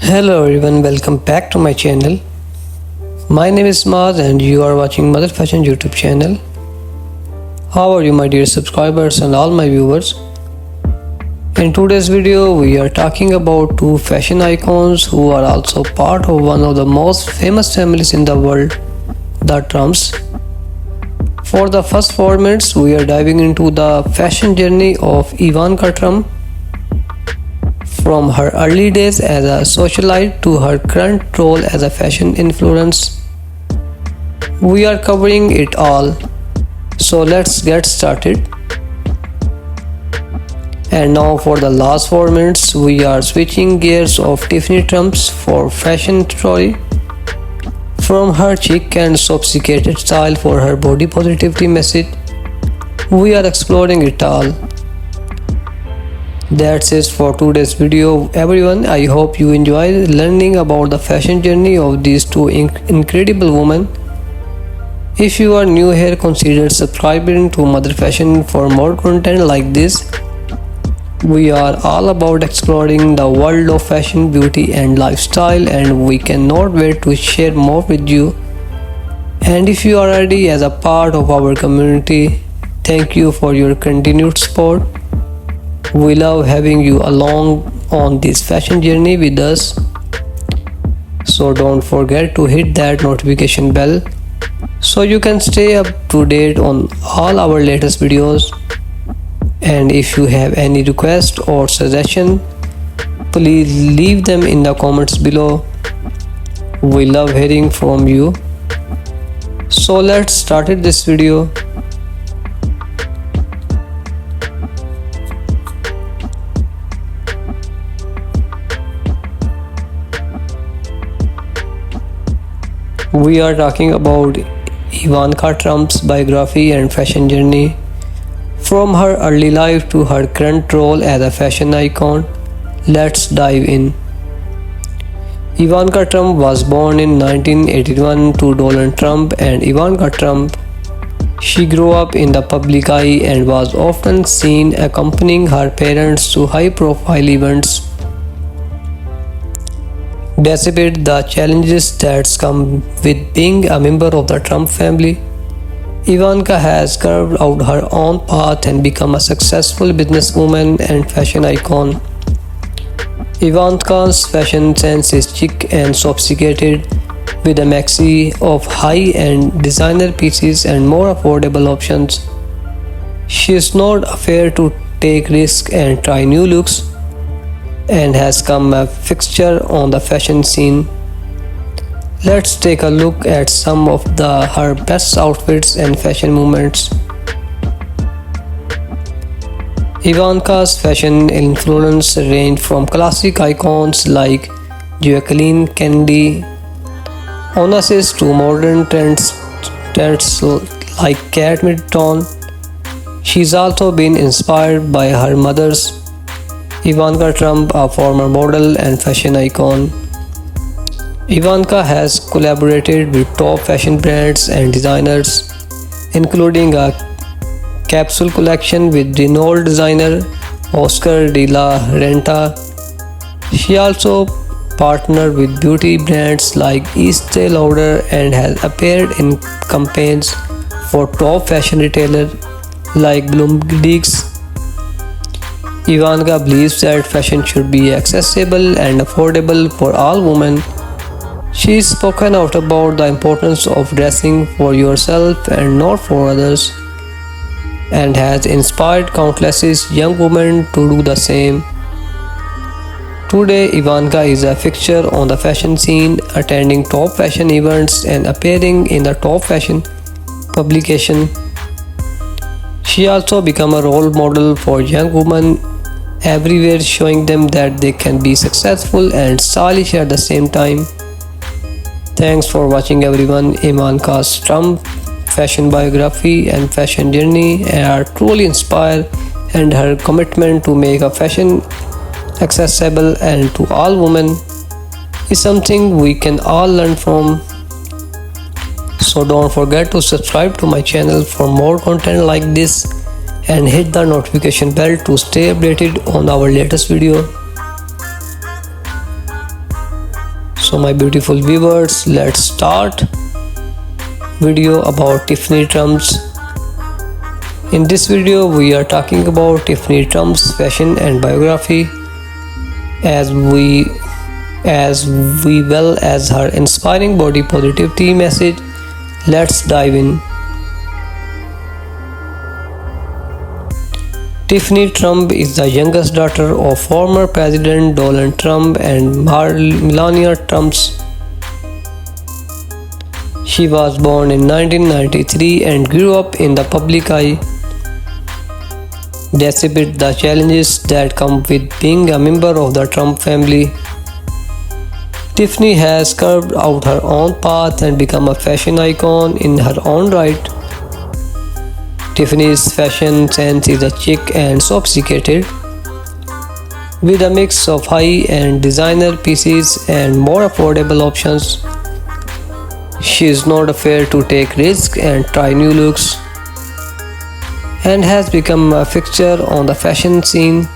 Hello everyone, welcome back to my channel. My name is Maaz and you are watching Mother Fashion YouTube channel. How are you my dear subscribers and all my viewers? In today's video we are talking about two fashion icons who are also part of one of the most famous families in the world, the Trumps. For the first 4 minutes we are diving into the fashion journey of Ivanka Trump. From her early days as a socialite to her current role as a fashion influence, we are covering it all. So let's get started. And now for the last 4 minutes, we are switching gears of Tiffany Trump's for fashion story. From her chic and sophisticated style for her body positivity message, we are exploring it all. That's it for today's video everyone. I hope you enjoyed learning about the fashion journey of these two incredible women. If you are new here, consider subscribing to Mother Fashion for more content like this. We are all about exploring the world of fashion, beauty and lifestyle, and we cannot wait to share more with you. And if you are already as a part of our community, thank you for your continued support. We love having you along on this fashion journey with us. So don't forget to hit that notification bell so you can stay up to date on all our latest videos. And if you have any request or suggestion, please leave them in the comments below. We love hearing from you. So let's start this video. We are talking about Ivanka Trump's biography and fashion journey. From her early life to her current role as a fashion icon, let's dive in. Ivanka Trump was born in 1981 to Donald Trump and Ivanka Trump. She grew up in the public eye and was often seen accompanying her parents to high-profile events. Despite the challenges that come with being a member of the Trump family, Ivanka has carved out her own path and become a successful businesswoman and fashion icon. Ivanka's fashion sense is chic and sophisticated, with a mix of high-end designer pieces and more affordable options. She is not afraid to take risks and try new looks, and has become a fixture on the fashion scene. Let's take a look at some of her best outfits and fashion moments. Ivanka's fashion influence range from classic icons like Jacqueline Kennedy Onassis to modern trends like Kate Middleton. She's also been inspired by her mother's Ivanka Trump, a former model and fashion icon. Ivanka has collaborated with top fashion brands and designers, including a capsule collection with renowned designer Oscar de la Renta. She also partnered with beauty brands like Estee Lauder and has appeared in campaigns for top fashion retailers like Bloomingdale's. Ivanka believes that fashion should be accessible and affordable for all women. She has spoken out about the importance of dressing for yourself and not for others, and has inspired countless young women to do the same. Today, Ivanka is a fixture on the fashion scene, attending top fashion events and appearing in the top fashion publication. She also became a role model for young women everywhere, showing them that they can be successful and stylish at the same time. Thanks for watching everyone. Ivanka's Trump fashion biography and fashion journey are truly inspired, and her commitment to make a fashion accessible and to all women is something we can all learn from. So don't forget to subscribe to my channel for more content like this and hit the notification bell to stay updated on our latest video. So my beautiful viewers, let's start video about Tiffany Trump's. In this video we are talking about Tiffany Trump's fashion and biography as well as her inspiring body positivity message. Let's dive in. Tiffany Trump is the youngest daughter of former President Donald Trump and Melania Trump. She was born in 1993 and grew up in the public eye. Despite the challenges that come with being a member of the Trump family, Tiffany has carved out her own path and become a fashion icon in her own right. Tiffany's fashion sense is chic and sophisticated, with a mix of high-end designer pieces and more affordable options. She is not afraid to take risks and try new looks, and has become a fixture on the fashion scene.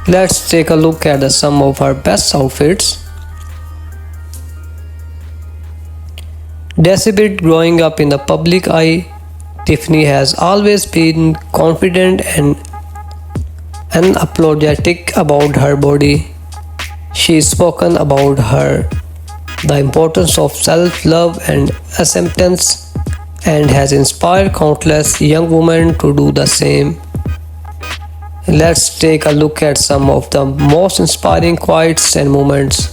Let's take a look at some of her best outfits. Despite growing up in the public eye, Tiffany has always been confident and unapologetic about her body. She has spoken about the importance of self-love and acceptance, and has inspired countless young women to do the same. Let's take a look at some of the most inspiring quotes and moments.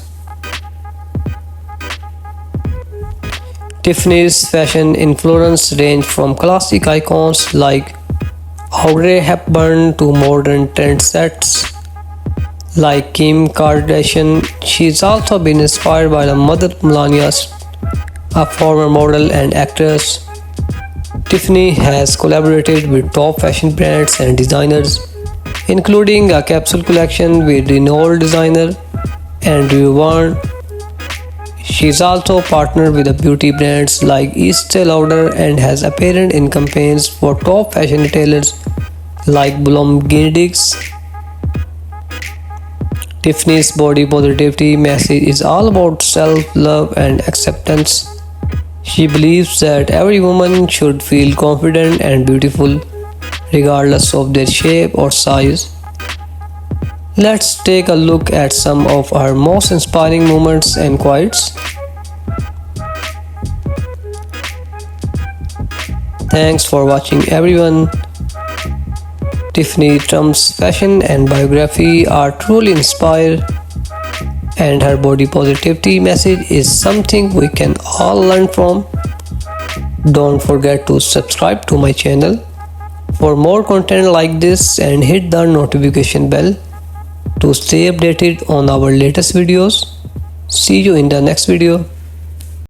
Tiffany's fashion influence range from classic icons like Audrey Hepburn to modern trendsetters like Kim Kardashian. She's also been inspired by the mother Melania, a former model and actress. Tiffany has collaborated with top fashion brands and designers, including a capsule collection with renowned designer Andrew Warren. She's also partnered with beauty brands like Estee Lauder and has appeared in campaigns for top fashion retailers like Bloomingdale's. Tiffany's body positivity message is all about self-love and acceptance. She believes that every woman should feel confident and beautiful, regardless of their shape or size. Let's take a look at some of her most inspiring moments and quotes. Thanks for watching everyone. Tiffany Trump's fashion and biography are truly inspired, and her body positivity message is something we can all learn from. Don't forget to subscribe to my channel for more content like this and hit the notification bell to stay updated on our latest videos. See you in the next video.